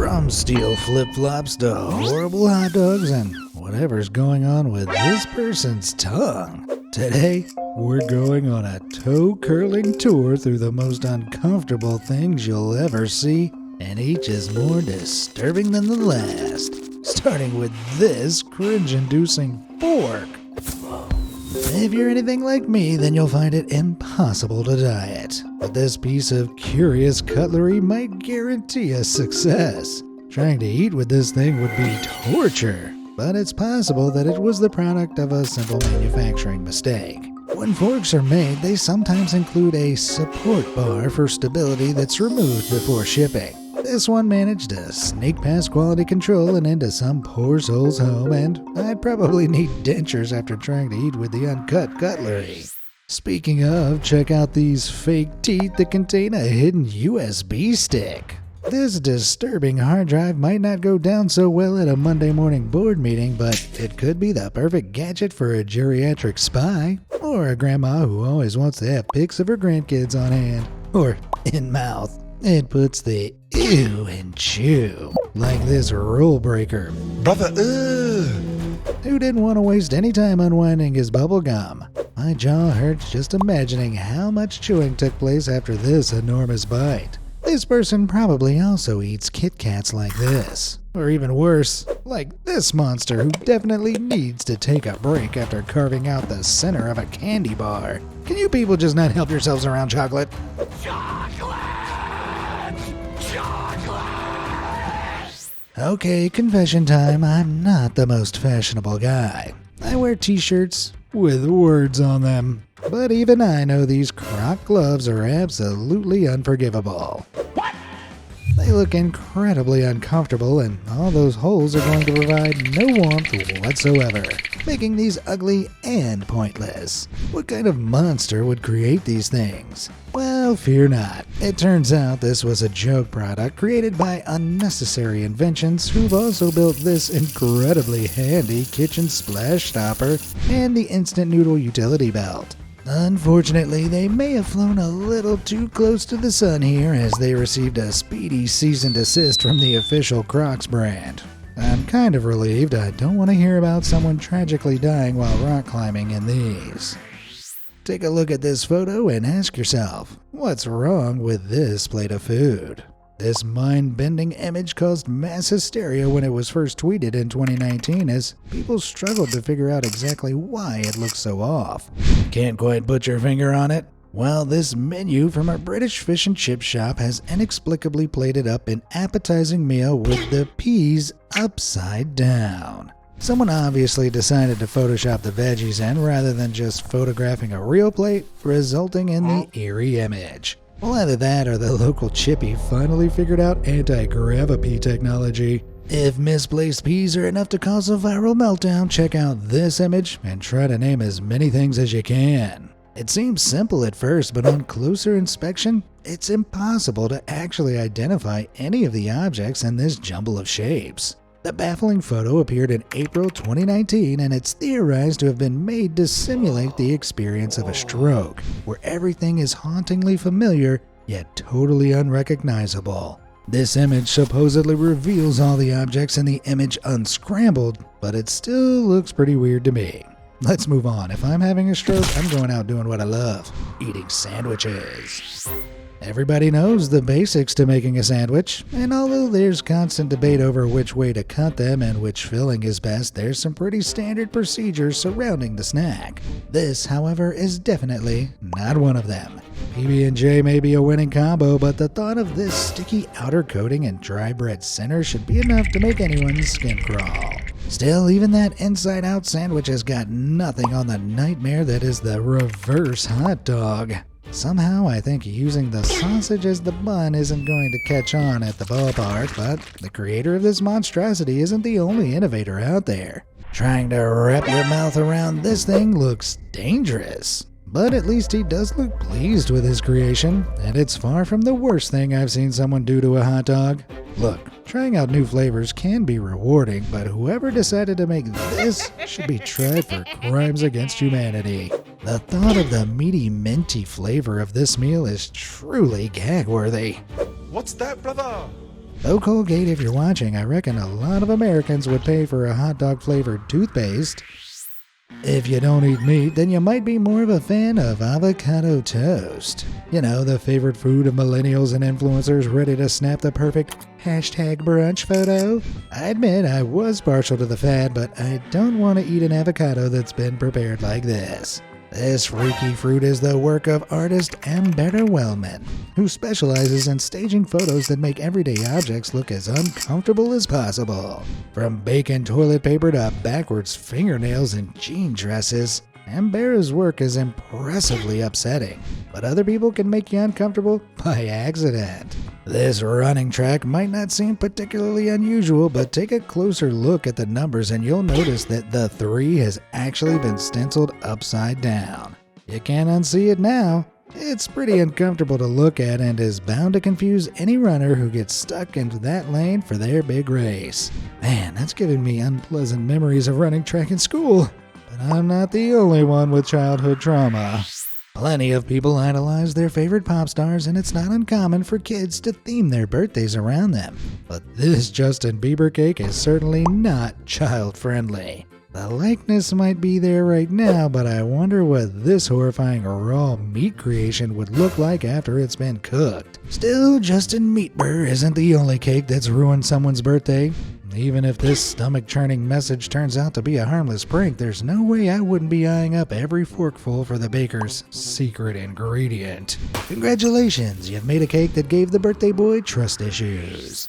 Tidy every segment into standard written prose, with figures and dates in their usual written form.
From steel flip-flops to horrible hot dogs and whatever's going on with this person's tongue. Today, we're going on a toe-curling tour through the most uncomfortable things you'll ever see, and each is more disturbing than the last. Starting with this cringe-inducing fork. If you're anything like me, then you'll find it impossible to diet. But this piece of curious cutlery might guarantee us success. Trying to eat with this thing would be torture, but it's possible that it was the product of a simple manufacturing mistake. When forks are made, they sometimes include a support bar for stability that's removed before shipping. This one managed to sneak past quality control and into some poor soul's home, and I'd probably need dentures after trying to eat with the uncut cutlery. Speaking of, check out these fake teeth that contain a hidden USB stick. This disturbing hard drive might not go down so well at a Monday morning board meeting, but it could be the perfect gadget for a geriatric spy, or a grandma who always wants to have pics of her grandkids on hand, or in mouth. It puts the ew in chew, like this rule breaker. Brother, ugh! Who didn't want to waste any time unwinding his bubble gum? My jaw hurts just imagining how much chewing took place after this enormous bite. This person probably also eats Kit Kats like this. Or even worse, like this monster who definitely needs to take a break after carving out the center of a candy bar. Can you people just not help yourselves around chocolate? Okay, confession time. I'm not the most fashionable guy. I wear t-shirts with words on them. But even I know these Croc gloves are absolutely unforgivable. What? They look incredibly uncomfortable, and all those holes are going to provide no warmth whatsoever, making these ugly and pointless. What kind of monster would create these things? Well, fear not. It turns out this was a joke product created by Unnecessary Inventions, who've also built this incredibly handy kitchen splash stopper and the instant noodle utility belt. Unfortunately, they may have flown a little too close to the sun here, as they received a speedy cease and desist from the official Crocs brand. I'm kind of relieved. I don't want to hear about someone tragically dying while rock climbing in these. Take a look at this photo and ask yourself, what's wrong with this plate of food? This mind-bending image caused mass hysteria when it was first tweeted in 2019, as people struggled to figure out exactly why it looked so off. Can't quite put your finger on it? Well, this menu from a British fish and chip shop has inexplicably plated up an appetizing meal with the peas upside down. Someone obviously decided to Photoshop the veggies in rather than just photographing a real plate, resulting in the eerie image. Well, either that or the local chippy finally figured out anti-gravity technology. If misplaced peas are enough to cause a viral meltdown, check out this image and try to name as many things as you can. It seems simple at first, but on closer inspection, it's impossible to actually identify any of the objects in this jumble of shapes. The baffling photo appeared in April 2019, and it's theorized to have been made to simulate the experience of a stroke, where everything is hauntingly familiar, yet totally unrecognizable. This image supposedly reveals all the objects in the image unscrambled, but it still looks pretty weird to me. Let's move on. If I'm having a stroke, I'm going out doing what I love, eating sandwiches. Everybody knows the basics to making a sandwich, and although there's constant debate over which way to cut them and which filling is best, there's some pretty standard procedures surrounding the snack. This, however, is definitely not one of them. PB&J may be a winning combo, but the thought of this sticky outer coating and dry bread center should be enough to make anyone's skin crawl. Still, even that inside-out sandwich has got nothing on the nightmare that is the reverse hot dog. Somehow, I think using the sausage as the bun isn't going to catch on at the ballpark, but the creator of this monstrosity isn't the only innovator out there. Trying to wrap your mouth around this thing looks dangerous. But at least he does look pleased with his creation, and it's far from the worst thing I've seen someone do to a hot dog. Look, trying out new flavors can be rewarding, but whoever decided to make this should be tried for crimes against humanity. The thought of the meaty, minty flavor of this meal is truly gag-worthy. What's that, brother? Oh, Colgate, if you're watching, I reckon a lot of Americans would pay for a hot dog flavored toothpaste. If you don't eat meat, then you might be more of a fan of avocado toast. You know, the favorite food of millennials and influencers ready to snap the perfect #brunch photo. I admit I was partial to the fad, but I don't want to eat an avocado that's been prepared like this. This freaky fruit is the work of artist Amber Wellman, who specializes in staging photos that make everyday objects look as uncomfortable as possible. From bacon toilet paper to backwards fingernails and jean dresses, Amber's work is impressively upsetting, but other people can make you uncomfortable by accident. This running track might not seem particularly unusual, but take a closer look at the numbers and you'll notice that the 3 has actually been stenciled upside down. You can't unsee it now. It's pretty uncomfortable to look at and is bound to confuse any runner who gets stuck into that lane for their big race. Man, that's giving me unpleasant memories of running track in school. But I'm not the only one with childhood trauma. Plenty of people idolize their favorite pop stars, and it's not uncommon for kids to theme their birthdays around them. But this Justin Bieber cake is certainly not child-friendly. The likeness might be there right now, but I wonder what this horrifying raw meat creation would look like after it's been cooked. Still, Justin Meatburger isn't the only cake that's ruined someone's birthday. Even if this stomach-churning message turns out to be a harmless prank, there's no way I wouldn't be eyeing up every forkful for the baker's secret ingredient. Congratulations, you've made a cake that gave the birthday boy trust issues.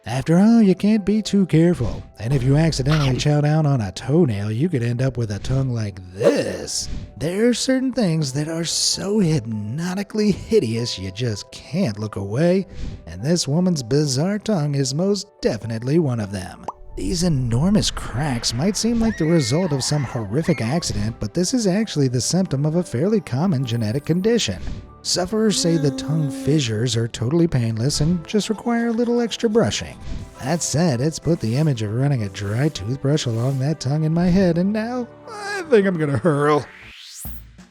After all, you can't be too careful, and if you accidentally chow down on a toenail, you could end up with a tongue like this. There are certain things that are so hypnotically hideous you just can't look away, and this woman's bizarre tongue is most definitely one of them. These enormous cracks might seem like the result of some horrific accident, but this is actually the symptom of a fairly common genetic condition. Sufferers say the tongue fissures are totally painless and just require a little extra brushing. That said, it's put the image of running a dry toothbrush along that tongue in my head, and now I think I'm gonna hurl.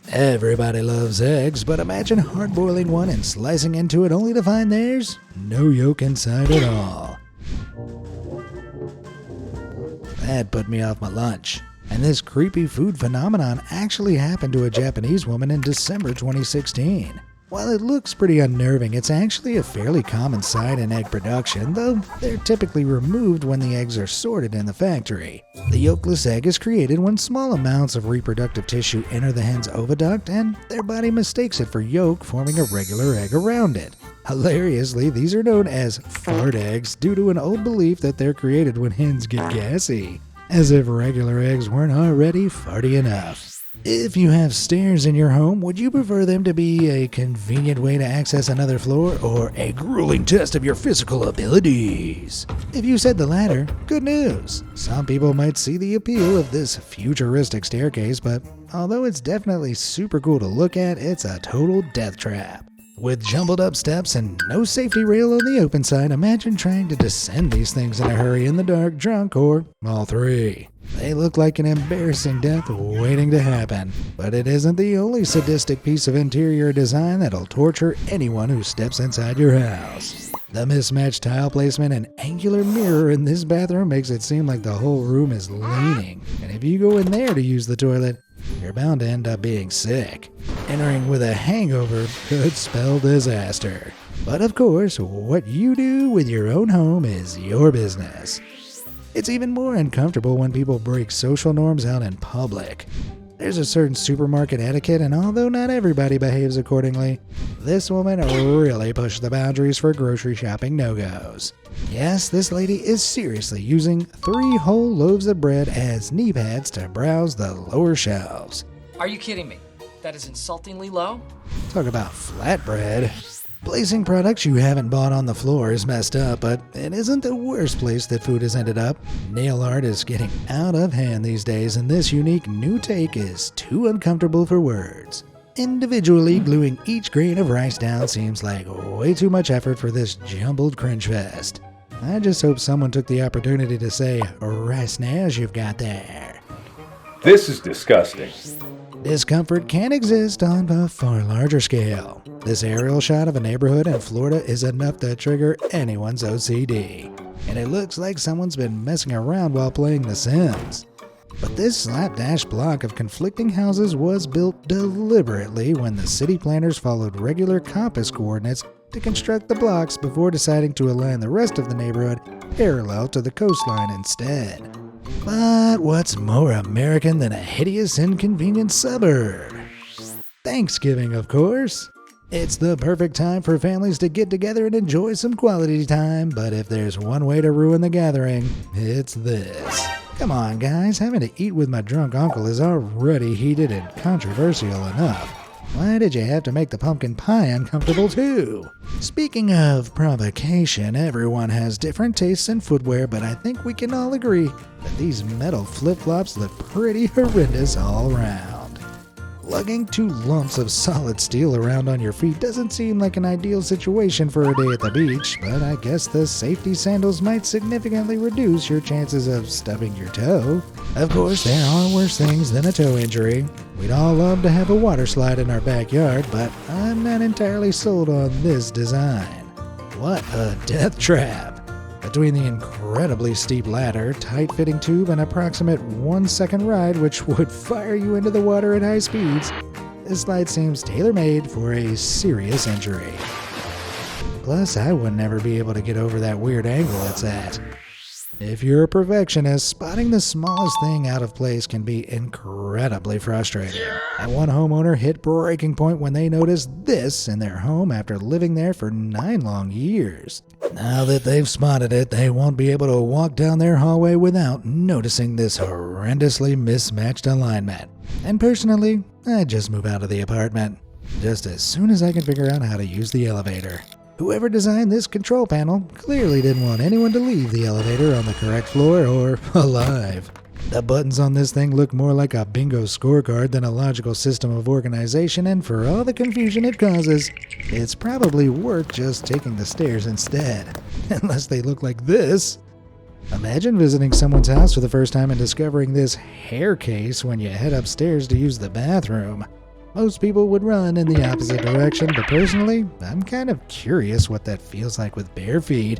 Everybody loves eggs, but imagine hard-boiling one and slicing into it only to find there's no yolk inside at all. That put me off my lunch. And this creepy food phenomenon actually happened to a Japanese woman in December 2016. While it looks pretty unnerving, it's actually a fairly common sight in egg production, though they're typically removed when the eggs are sorted in the factory. The yolkless egg is created when small amounts of reproductive tissue enter the hen's oviduct and their body mistakes it for yolk, forming a regular egg around it. Hilariously, these are known as fart eggs due to an old belief that they're created when hens get gassy. As if regular eggs weren't already farty enough. If you have stairs in your home, would you prefer them to be a convenient way to access another floor or a grueling test of your physical abilities? If you said the latter, good news. Some people might see the appeal of this futuristic staircase, but although it's definitely super cool to look at, it's a total death trap. With jumbled up steps and no safety rail on the open side, imagine trying to descend these things in a hurry in the dark, drunk, or all three. They look like an embarrassing death waiting to happen. But it isn't the only sadistic piece of interior design that'll torture anyone who steps inside your house. The mismatched tile placement and angular mirror in this bathroom makes it seem like the whole room is leaning. And if you go in there to use the toilet, you're bound to end up being sick. Entering with a hangover could spell disaster. But of course, what you do with your own home is your business. It's even more uncomfortable when people break social norms out in public. There's a certain supermarket etiquette, and although not everybody behaves accordingly, this woman really pushed the boundaries for grocery shopping no-goes. Yes, this lady is seriously using 3 whole loaves of bread as knee pads to browse the lower shelves. Are you kidding me? That is insultingly low? Talk about flatbread. Placing products you haven't bought on the floor is messed up, but it isn't the worst place that food has ended up. Nail art is getting out of hand these days, and this unique new take is too uncomfortable for words. Individually gluing each grain of rice down seems like way too much effort for this jumbled cringe fest. I just hope someone took the opportunity to say, rice nails you've got there. This is disgusting. Discomfort can exist on a far larger scale. This aerial shot of a neighborhood in Florida is enough to trigger anyone's OCD. And it looks like someone's been messing around while playing The Sims. But this slapdash block of conflicting houses was built deliberately when the city planners followed regular compass coordinates to construct the blocks before deciding to align the rest of the neighborhood parallel to the coastline instead. But what's more American than a hideous, inconvenient suburb? Thanksgiving, of course. It's the perfect time for families to get together and enjoy some quality time, but if there's one way to ruin the gathering, it's this. Come on, guys, having to eat with my drunk uncle is already heated and controversial enough. Why did you have to make the pumpkin pie uncomfortable too? Speaking of provocation, everyone has different tastes in footwear, but I think we can all agree that these metal flip-flops look pretty horrendous all around. Lugging 2 lumps of solid steel around on your feet doesn't seem like an ideal situation for a day at the beach, but I guess the safety sandals might significantly reduce your chances of stubbing your toe. Of course, there are worse things than a toe injury. We'd all love to have a water slide in our backyard, but I'm not entirely sold on this design. What a death trap! Between the incredibly steep ladder, tight-fitting tube, and approximate 1-second ride which would fire you into the water at high speeds, this slide seems tailor-made for a serious injury. Plus, I would never be able to get over that weird angle it's at. If you're a perfectionist, spotting the smallest thing out of place can be incredibly frustrating. And one homeowner hit breaking point when they noticed this in their home after living there for 9 long years. Now that they've spotted it, they won't be able to walk down their hallway without noticing this horrendously mismatched alignment. And personally, I'd just move out of the apartment, just as soon as I can figure out how to use the elevator. Whoever designed this control panel clearly didn't want anyone to leave the elevator on the correct floor or alive. The buttons on this thing look more like a bingo scorecard than a logical system of organization, and for all the confusion it causes, it's probably worth just taking the stairs instead. Unless they look like this. Imagine visiting someone's house for the first time and discovering this hair case when you head upstairs to use the bathroom. Most people would run in the opposite direction, but personally, I'm kind of curious what that feels like with bare feet.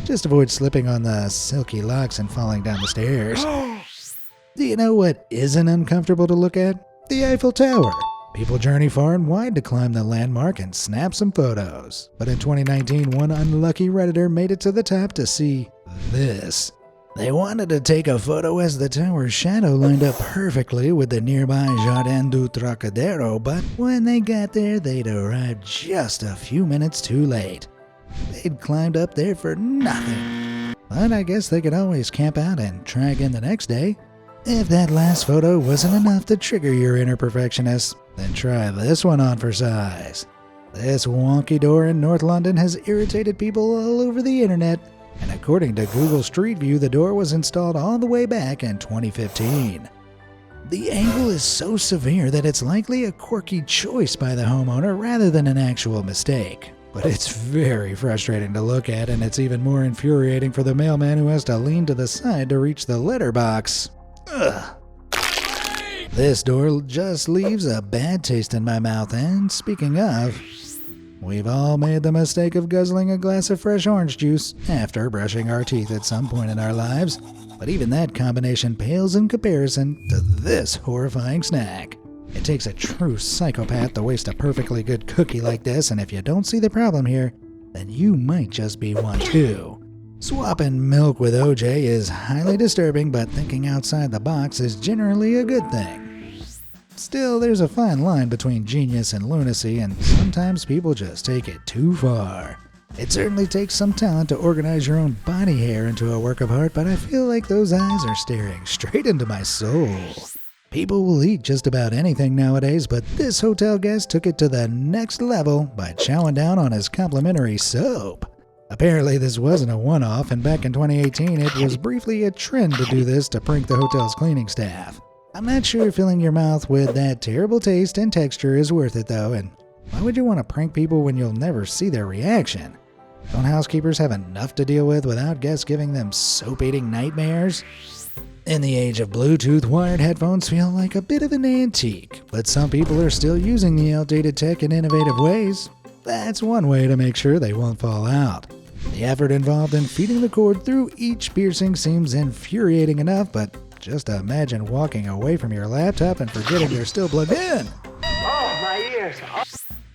Just avoid slipping on the silky locks and falling down the stairs. Do you know what isn't uncomfortable to look at? The Eiffel Tower. People journey far and wide to climb the landmark and snap some photos. But in 2019, one unlucky Redditor made it to the top to see this. They wanted to take a photo as the tower's shadow lined up perfectly with the nearby Jardin du Trocadero, but when they got there, they'd arrived just a few minutes too late. They'd climbed up there for nothing. But I guess they could always camp out and try again the next day. If that last photo wasn't enough to trigger your inner perfectionist, then try this one on for size. This wonky door in North London has irritated people all over the internet. And according to Google Street View, the door was installed all the way back in 2015. The angle is so severe that it's likely a quirky choice by the homeowner rather than an actual mistake. But it's very frustrating to look at, and it's even more infuriating for the mailman who has to lean to the side to reach the letterbox. Ugh. This door just leaves a bad taste in my mouth, and speaking of, we've all made the mistake of guzzling a glass of fresh orange juice after brushing our teeth at some point in our lives, but even that combination pales in comparison to this horrifying snack. It takes a true psychopath to waste a perfectly good cookie like this, and if you don't see the problem here, then you might just be one too. Swapping milk with OJ is highly disturbing, but thinking outside the box is generally a good thing. Still, there's a fine line between genius and lunacy, and sometimes people just take it too far. It certainly takes some talent to organize your own body hair into a work of art, but I feel like those eyes are staring straight into my soul. People will eat just about anything nowadays, but this hotel guest took it to the next level by chowing down on his complimentary soap. Apparently this wasn't a one-off, and back in 2018 it was briefly a trend to do this to prank the hotel's cleaning staff. I'm not sure filling your mouth with that terrible taste and texture is worth it though, and why would you want to prank people when you'll never see their reaction? Don't housekeepers have enough to deal with without guests giving them soap-eating nightmares? In the age of Bluetooth, wired headphones feel like a bit of an antique, but some people are still using the outdated tech in innovative ways. That's one way to make sure they won't fall out. The effort involved in feeding the cord through each piercing seems infuriating enough, but just imagine walking away from your laptop and forgetting they're still plugged in. Oh, my ears.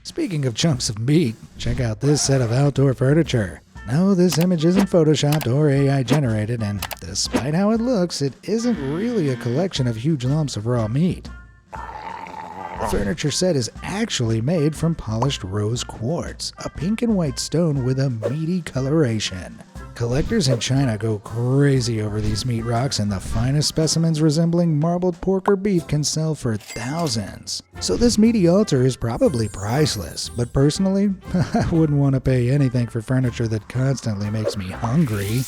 Speaking of chunks of meat, check out this set of outdoor furniture. No, this image isn't photoshopped or AI generated, and despite how it looks, it isn't really a collection of huge lumps of raw meat. The furniture set is actually made from polished rose quartz, a pink and white stone with a meaty coloration. Collectors in China go crazy over these meat rocks, and the finest specimens resembling marbled pork or beef can sell for thousands. So this meaty altar is probably priceless, but personally, I wouldn't want to pay anything for furniture that constantly makes me hungry.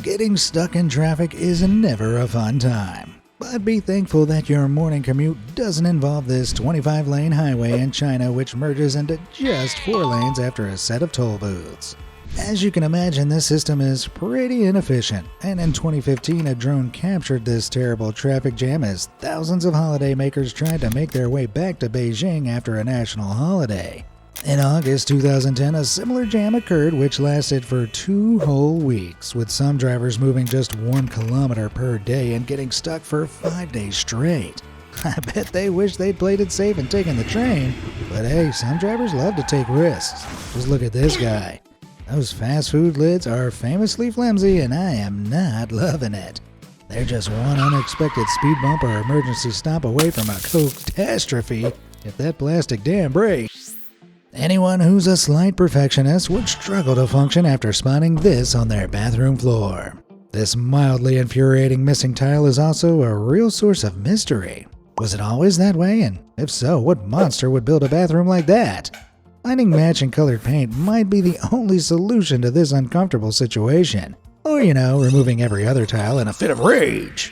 Getting stuck in traffic is never a fun time. But be thankful that your morning commute doesn't involve this 25-lane highway in China which merges into just 4 lanes after a set of toll booths. As you can imagine, this system is pretty inefficient, and in 2015 a drone captured this terrible traffic jam as thousands of holiday makers tried to make their way back to Beijing after a national holiday. In August 2010, a similar jam occurred which lasted for 2 whole weeks, with some drivers moving just 1 kilometer per day and getting stuck for 5 days straight. I bet they wish they'd played it safe and taken the train, but hey, some drivers love to take risks. Just look at this guy. Those fast food lids are famously flimsy, and I am not loving it. They're just one unexpected speed bump or emergency stop away from a catastrophe if that plastic dam breaks. Anyone who's a slight perfectionist would struggle to function after spotting this on their bathroom floor. This mildly infuriating missing tile is also a real source of mystery. Was it always that way? And if so, what monster would build a bathroom like that? Finding matching colored paint might be the only solution to this uncomfortable situation. Or, removing every other tile in a fit of rage.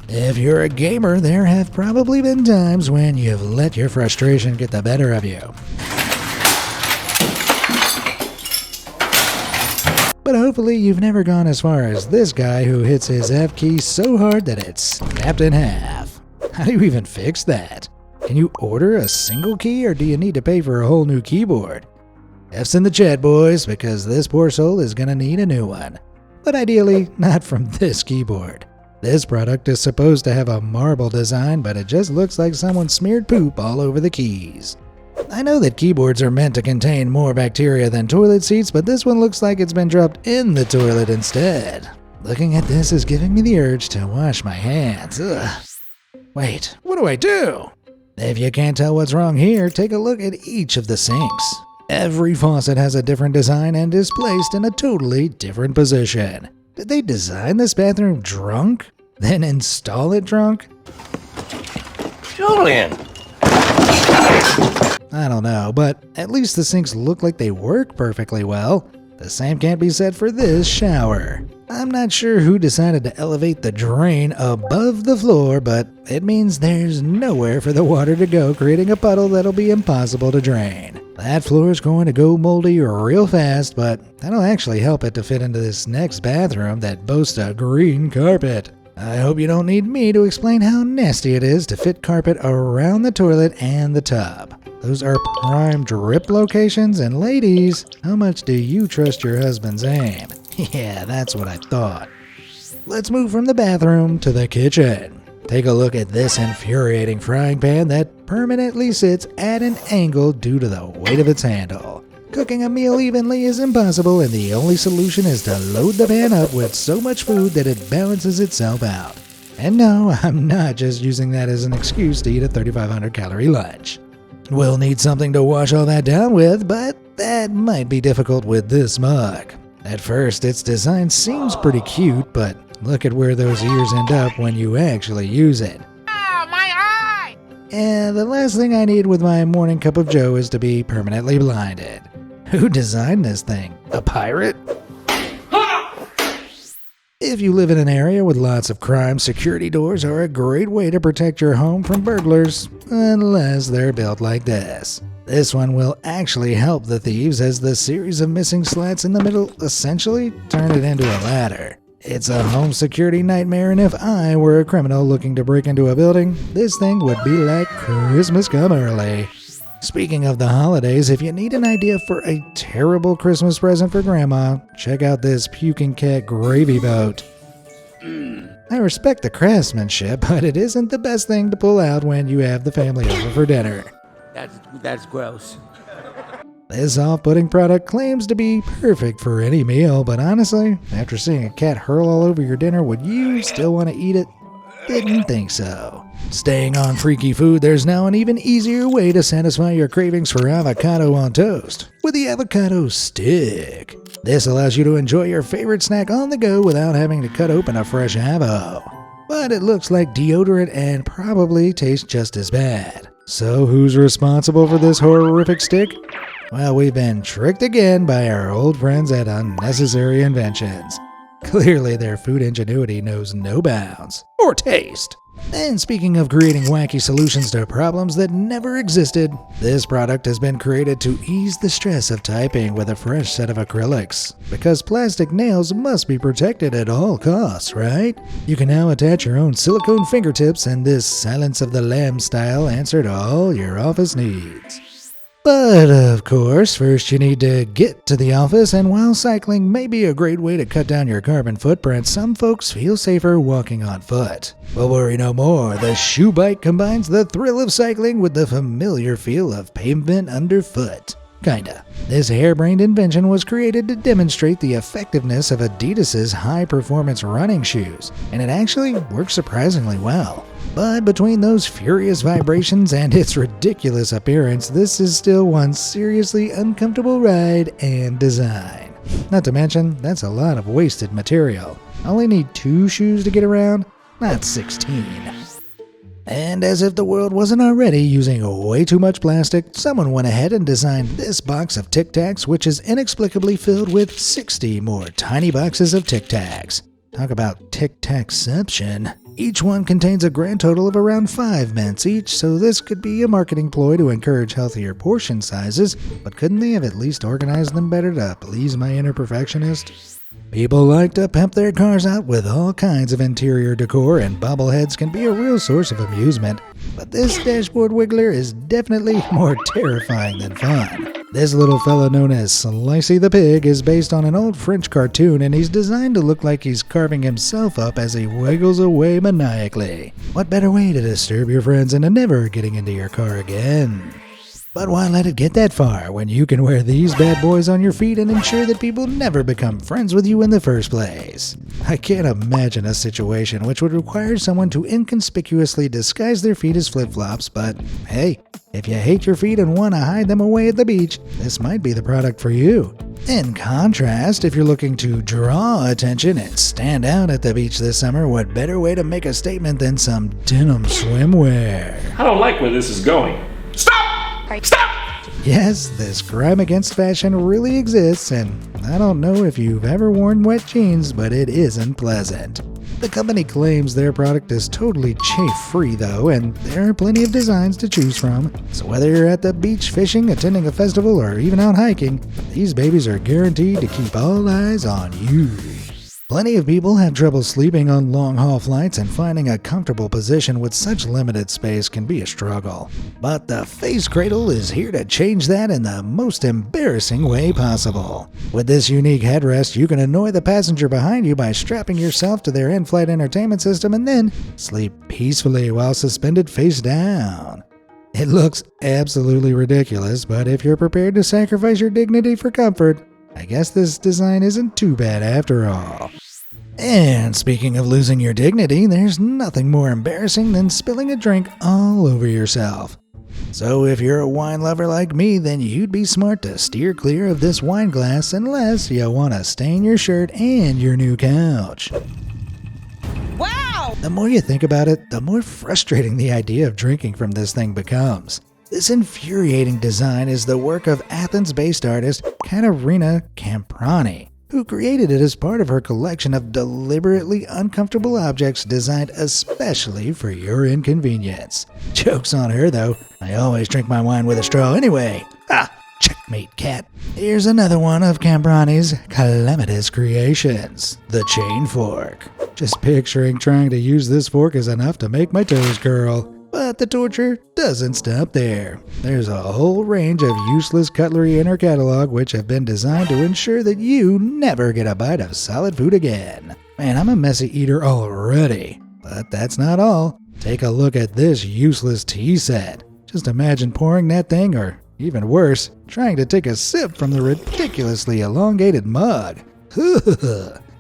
If you're a gamer, there have probably been times when you've let your frustration get the better of you. But hopefully you've never gone as far as this guy who hits his F key so hard that it's snapped in half. How do you even fix that? Can you order a single key, or do you need to pay for a whole new keyboard? F's in the chat, boys, because this poor soul is gonna need a new one. But ideally, not from this keyboard. This product is supposed to have a marble design, but it just looks like someone smeared poop all over the keys. I know that keyboards are meant to contain more bacteria than toilet seats, but this one looks like it's been dropped in the toilet instead. Looking at this is giving me the urge to wash my hands. Ugh. Wait, what do I do? If you can't tell what's wrong here, take a look at each of the sinks. Every faucet has a different design and is placed in a totally different position. Did they design this bathroom drunk? Then install it drunk? Julian! I don't know, but at least the sinks look like they work perfectly well. The same can't be said for this shower. I'm not sure who decided to elevate the drain above the floor, but it means there's nowhere for the water to go, creating a puddle that'll be impossible to drain. That floor is going to go moldy real fast, but that'll actually help it to fit into this next bathroom that boasts a green carpet. I hope you don't need me to explain how nasty it is to fit carpet around the toilet and the tub. Those are prime drip locations, and ladies, how much do you trust your husband's aim? Yeah, that's what I thought. Let's move from the bathroom to the kitchen. Take a look at this infuriating frying pan that permanently sits at an angle due to the weight of its handle. Cooking a meal evenly is impossible, and the only solution is to load the pan up with so much food that it balances itself out. And no, I'm not just using that as an excuse to eat a 3,500 calorie lunch. We'll need something to wash all that down with, but that might be difficult with this mug. At first, its design seems pretty cute, but look at where those ears end up when you actually use it. Oh, my eye! And the last thing I need with my morning cup of joe is to be permanently blinded. Who designed this thing? A pirate? If you live in an area with lots of crime, security doors are a great way to protect your home from burglars, unless they're built like this. This one will actually help the thieves, as the series of missing slats in the middle essentially turn it into a ladder. It's a home security nightmare, and if I were a criminal looking to break into a building, this thing would be like Christmas come early. Speaking of the holidays, if you need an idea for a terrible Christmas present for Grandma, check out this puking cat gravy boat. I respect the craftsmanship, but it isn't the best thing to pull out when you have the family over for dinner. That's gross. This off-putting product claims to be perfect for any meal, but honestly, after seeing a cat hurl all over your dinner, would you still want to eat it? Didn't think so. Staying on freaky food, there's now an even easier way to satisfy your cravings for avocado on toast with the avocado stick. This allows you to enjoy your favorite snack on the go without having to cut open a fresh avo. But it looks like deodorant and probably tastes just as bad. So who's responsible for this horrific stick? Well, we've been tricked again by our old friends at Unnecessary Inventions. Clearly their food ingenuity knows no bounds. Or taste. And speaking of creating wacky solutions to problems that never existed, this product has been created to ease the stress of typing with a fresh set of acrylics. Because plastic nails must be protected at all costs, right? You can now attach your own silicone fingertips, and this Silence of the Lambs style answer to all your office needs. But of course, first you need to get to the office, and while cycling may be a great way to cut down your carbon footprint, some folks feel safer walking on foot. Well, worry no more, the Shoe Bike combines the thrill of cycling with the familiar feel of pavement underfoot. Kinda. This harebrained invention was created to demonstrate the effectiveness of Adidas's high-performance running shoes, and it actually works surprisingly well. But between those furious vibrations and its ridiculous appearance, this is still one seriously uncomfortable ride and design. Not to mention, that's a lot of wasted material. I only need 2 shoes to get around, not 16. And as if the world wasn't already using way too much plastic, someone went ahead and designed this box of Tic Tacs, which is inexplicably filled with 60 more tiny boxes of Tic Tacs. Talk about Tic Tacception. Each one contains a grand total of around 5 mints each, so this could be a marketing ploy to encourage healthier portion sizes, but couldn't they have at least organized them better to please my inner perfectionist? People like to pimp their cars out with all kinds of interior decor, and bobbleheads can be a real source of amusement, but this dashboard wiggler is definitely more terrifying than fun. This little fella known as Slicey the Pig is based on an old French cartoon, and he's designed to look like he's carving himself up as he wiggles away maniacally. What better way to disturb your friends into never getting into your car again? But why let it get that far when you can wear these bad boys on your feet and ensure that people never become friends with you in the first place? I can't imagine a situation which would require someone to inconspicuously disguise their feet as flip-flops, but hey, if you hate your feet and want to hide them away at the beach, this might be the product for you. In contrast, if you're looking to draw attention and stand out at the beach this summer, what better way to make a statement than some denim swimwear? I don't like where this is going. Stop! Stop! Yes, this crime against fashion really exists, and I don't know if you've ever worn wet jeans, but it isn't pleasant. The company claims their product is totally chafe-free though, and there are plenty of designs to choose from. So whether you're at the beach fishing, attending a festival, or even out hiking, these babies are guaranteed to keep all eyes on you. Plenty of people have trouble sleeping on long-haul flights, and finding a comfortable position with such limited space can be a struggle. But the Face Cradle is here to change that in the most embarrassing way possible. With this unique headrest, you can annoy the passenger behind you by strapping yourself to their in-flight entertainment system and then sleep peacefully while suspended face down. It looks absolutely ridiculous, but if you're prepared to sacrifice your dignity for comfort, I guess this design isn't too bad after all. And speaking of losing your dignity, there's nothing more embarrassing than spilling a drink all over yourself. So if you're a wine lover like me, then you'd be smart to steer clear of this wine glass unless you want to stain your shirt and your new couch. Wow! The more you think about it, the more frustrating the idea of drinking from this thing becomes. This infuriating design is the work of Athens-based artist Katerina Camprani, who created it as part of her collection of deliberately uncomfortable objects designed especially for your inconvenience. Joke's on her though, I always drink my wine with a straw anyway. Checkmate, cat. Here's another one of Cambrani's calamitous creations. The chain fork. Just picturing trying to use this fork is enough to make my toes curl. But the torture doesn't stop there. There's a whole range of useless cutlery in her catalog which have been designed to ensure that you never get a bite of solid food again. Man, I'm a messy eater already. But that's not all. Take a look at this useless tea set. Just imagine pouring that thing, or even worse, trying to take a sip from the ridiculously elongated mug.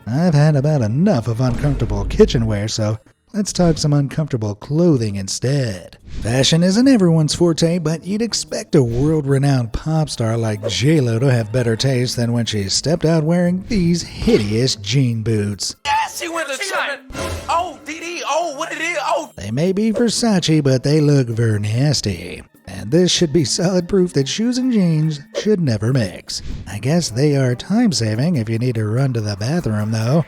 I've had about enough of uncomfortable kitchenware, so let's talk some uncomfortable clothing instead. Fashion isn't everyone's forte, but you'd expect a world-renowned pop star like J-Lo to have better taste than when she stepped out wearing these hideous jean boots. Yes, she went to something. Oh, DD. Oh, what it is. Oh. They may be Versace, but they look ver nasty. And this should be solid proof that shoes and jeans should never mix. I guess they are time-saving if you need to run to the bathroom, though.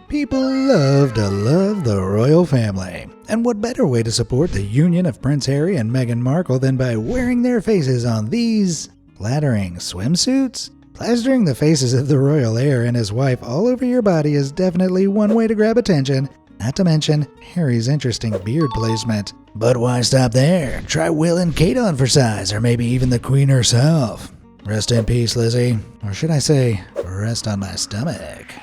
People love to love the royal family. And what better way to support the union of Prince Harry and Meghan Markle than by wearing their faces on these flattering swimsuits? Plastering the faces of the royal heir and his wife all over your body is definitely one way to grab attention, not to mention Harry's interesting beard placement. But why stop there? Try Will and Kate on for size, or maybe even the Queen herself. Rest in peace, Lizzie. Or should I say, rest on my stomach.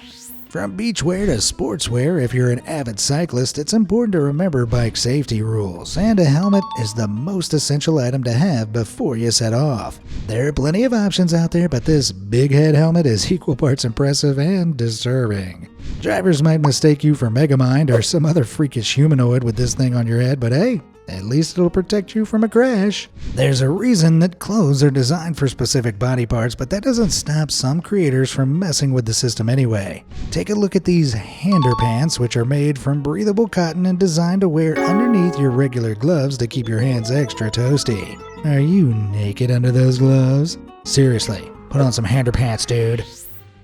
From beachwear to sportswear, if you're an avid cyclist, it's important to remember bike safety rules, and a helmet is the most essential item to have before you set off. There are plenty of options out there, but this big head helmet is equal parts impressive and disturbing. Drivers might mistake you for Megamind or some other freakish humanoid with this thing on your head, but hey, at least it'll protect you from a crash. There's a reason that clothes are designed for specific body parts, but that doesn't stop some creators from messing with the system anyway. Take a look at these hander pants, which are made from breathable cotton and designed to wear underneath your regular gloves to keep your hands extra toasty. Are you naked under those gloves? Seriously, put on some hander pants, dude.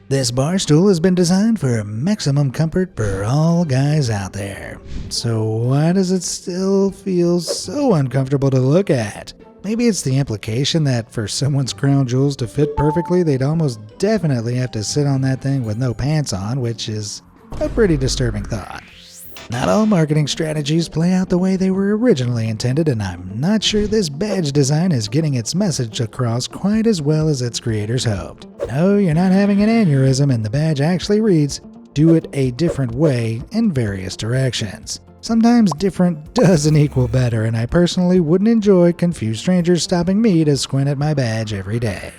This bar stool has been designed for maximum comfort for all guys out there. So why does it still feel so uncomfortable to look at? Maybe it's the implication that for someone's crown jewels to fit perfectly, they'd almost definitely have to sit on that thing with no pants on, which is a pretty disturbing thought. Not all marketing strategies play out the way they were originally intended, and I'm not sure this badge design is getting its message across quite as well as its creators hoped. No, you're not having an aneurysm, and the badge actually reads, "Do it a different way in various directions." Sometimes different doesn't equal better, and I personally wouldn't enjoy confused strangers stopping me to squint at my badge every day.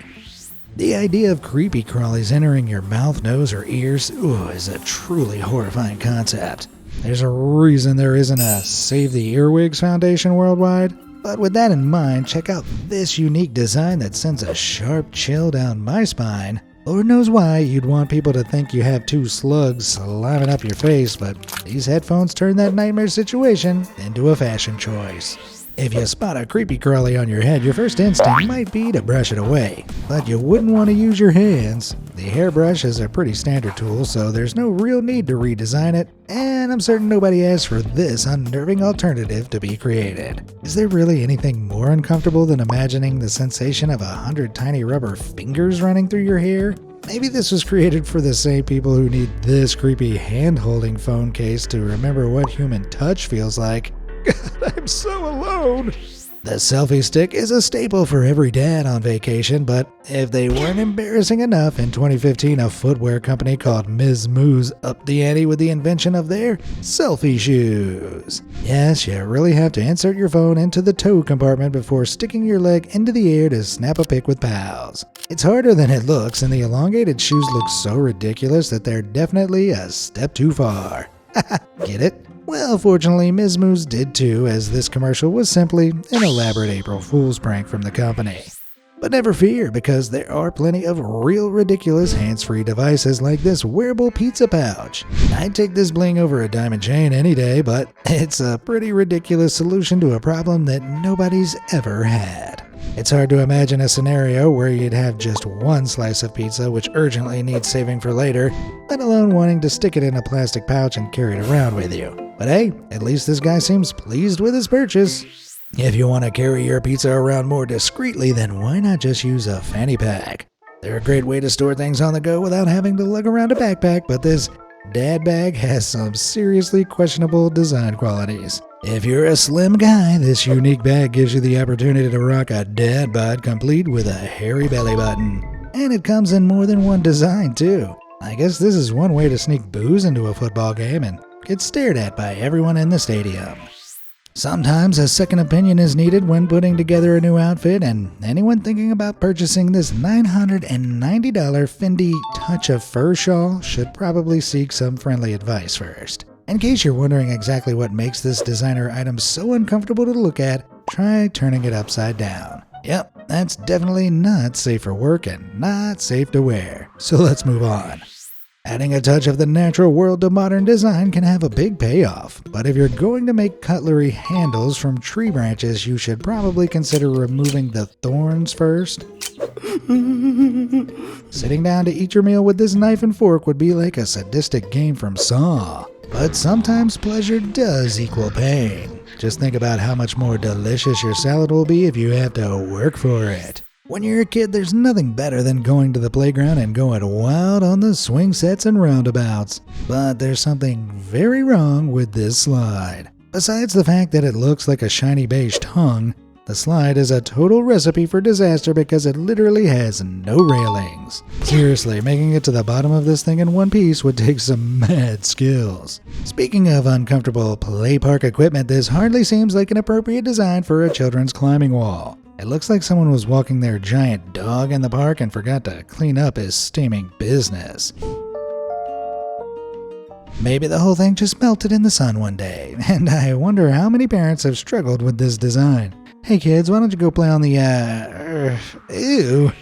The idea of creepy crawlies entering your mouth, nose, or ears is a truly horrifying concept. There's a reason there isn't a Save the Earwigs Foundation worldwide. But with that in mind, check out this unique design that sends a sharp chill down my spine. Lord knows why you'd want people to think you have two slugs sliming up your face, but these headphones turn that nightmare situation into a fashion choice. If you spot a creepy crawly on your head, your first instinct might be to brush it away, but you wouldn't want to use your hands. The hairbrush is a pretty standard tool, so there's no real need to redesign it, and I'm certain nobody asked for this unnerving alternative to be created. Is there really anything more uncomfortable than imagining the sensation of 100 tiny rubber fingers running through your hair? Maybe this was created for the same people who need this creepy hand-holding phone case to remember what human touch feels like. God, I'm so alone. The selfie stick is a staple for every dad on vacation, but if they weren't embarrassing enough, in 2015 a footwear company called Ms. Moose upped the ante with the invention of their selfie shoes. Yes, you really have to insert your phone into the toe compartment before sticking your leg into the air to snap a pic with pals. It's harder than it looks, and the elongated shoes look so ridiculous that they're definitely a step too far. Get it? Well, fortunately, Ms. Moose did too, as this commercial was simply an elaborate April Fool's prank from the company. But never fear, because there are plenty of real ridiculous hands-free devices like this wearable pizza pouch. I'd take this bling over a diamond chain any day, but it's a pretty ridiculous solution to a problem that nobody's ever had. It's hard to imagine a scenario where you'd have just one slice of pizza which urgently needs saving for later, let alone wanting to stick it in a plastic pouch and carry it around with you. But hey, at least this guy seems pleased with his purchase. If you want to carry your pizza around more discreetly, then why not just use a fanny pack? They're a great way to store things on the go without having to lug around a backpack, but this dad bag has some seriously questionable design qualities. If you're a slim guy, this unique bag gives you the opportunity to rock a dad bod complete with a hairy belly button. And it comes in more than one design too. I guess this is one way to sneak booze into a football game and get stared at by everyone in the stadium. Sometimes a second opinion is needed when putting together a new outfit, and anyone thinking about purchasing this $990 Fendi Touch of Fur shawl should probably seek some friendly advice first. In case you're wondering exactly what makes this designer item so uncomfortable to look at, try turning it upside down. Yep, that's definitely not safe for work and not safe to wear. So let's move on. Adding a touch of the natural world to modern design can have a big payoff, but if you're going to make cutlery handles from tree branches, you should probably consider removing the thorns first. Sitting down to eat your meal with this knife and fork would be like a sadistic game from Saw. But sometimes pleasure does equal pain. Just think about how much more delicious your salad will be if you have to work for it. When you're a kid, there's nothing better than going to the playground and going wild on the swing sets and roundabouts. But there's something very wrong with this slide. Besides the fact that it looks like a shiny beige tongue, the slide is a total recipe for disaster because it literally has no railings. Seriously, making it to the bottom of this thing in one piece would take some mad skills. Speaking of uncomfortable play park equipment, this hardly seems like an appropriate design for a children's climbing wall. It looks like someone was walking their giant dog in the park and forgot to clean up his steaming business. Maybe the whole thing just melted in the sun one day, and I wonder how many parents have struggled with this design. Hey kids, why don't you go play on the, ew.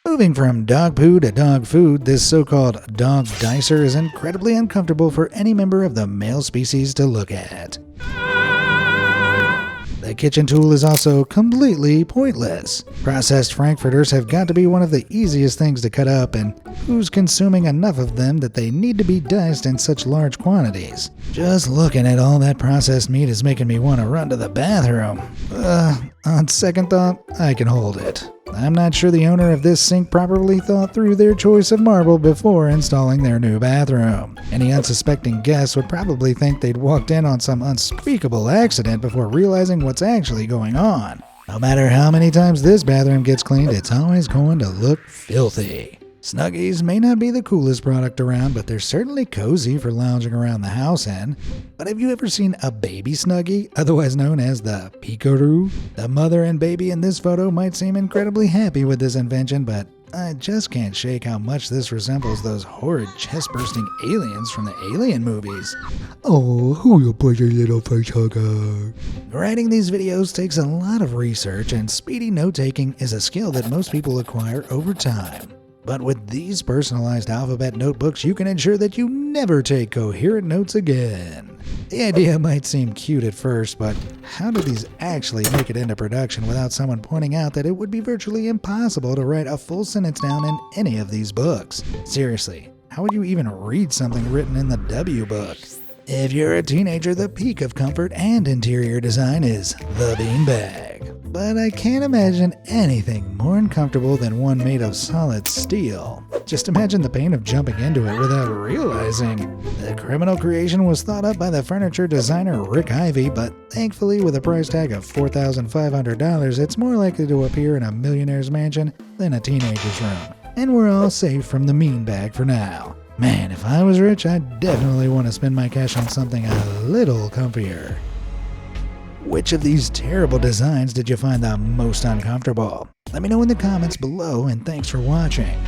Moving from dog poo to dog food, this so-called dog dicer is incredibly uncomfortable for any member of the male species to look at. The kitchen tool is also completely pointless. Processed frankfurters have got to be one of the easiest things to cut up, and who's consuming enough of them that they need to be diced in such large quantities? Just looking at all that processed meat is making me want to run to the bathroom. On second thought, I can hold it. I'm not sure the owner of this sink properly thought through their choice of marble before installing their new bathroom. Any unsuspecting guest would probably think they'd walked in on some unspeakable accident before realizing what's actually going on. No matter how many times this bathroom gets cleaned, it's always going to look filthy. Snuggies may not be the coolest product around, but they're certainly cozy for lounging around the house in. But have you ever seen a baby Snuggie, otherwise known as the Peekaroo? The mother and baby in this photo might seem incredibly happy with this invention, but I just can't shake how much this resembles those horrid chest-bursting aliens from the Alien movies. Oh, who you put your little face hugger? Writing these videos takes a lot of research, and speedy note-taking is a skill that most people acquire over time. But with these personalized alphabet notebooks, you can ensure that you never take coherent notes again. The idea might seem cute at first, but how do these actually make it into production without someone pointing out that it would be virtually impossible to write a full sentence down in any of these books? Seriously, how would you even read something written in the W book? If you're a teenager, the peak of comfort and interior design is the beanbag. But I can't imagine anything more uncomfortable than one made of solid steel. Just imagine the pain of jumping into it without realizing. The criminal creation was thought up by the furniture designer Rick Ivey, but thankfully with a price tag of $4,500, it's more likely to appear in a millionaire's mansion than a teenager's room. And we're all safe from the mean bag for now. Man, if I was rich, I'd definitely want to spend my cash on something a little comfier. Which of these terrible designs did you find the most uncomfortable? Let me know in the comments below, and thanks for watching.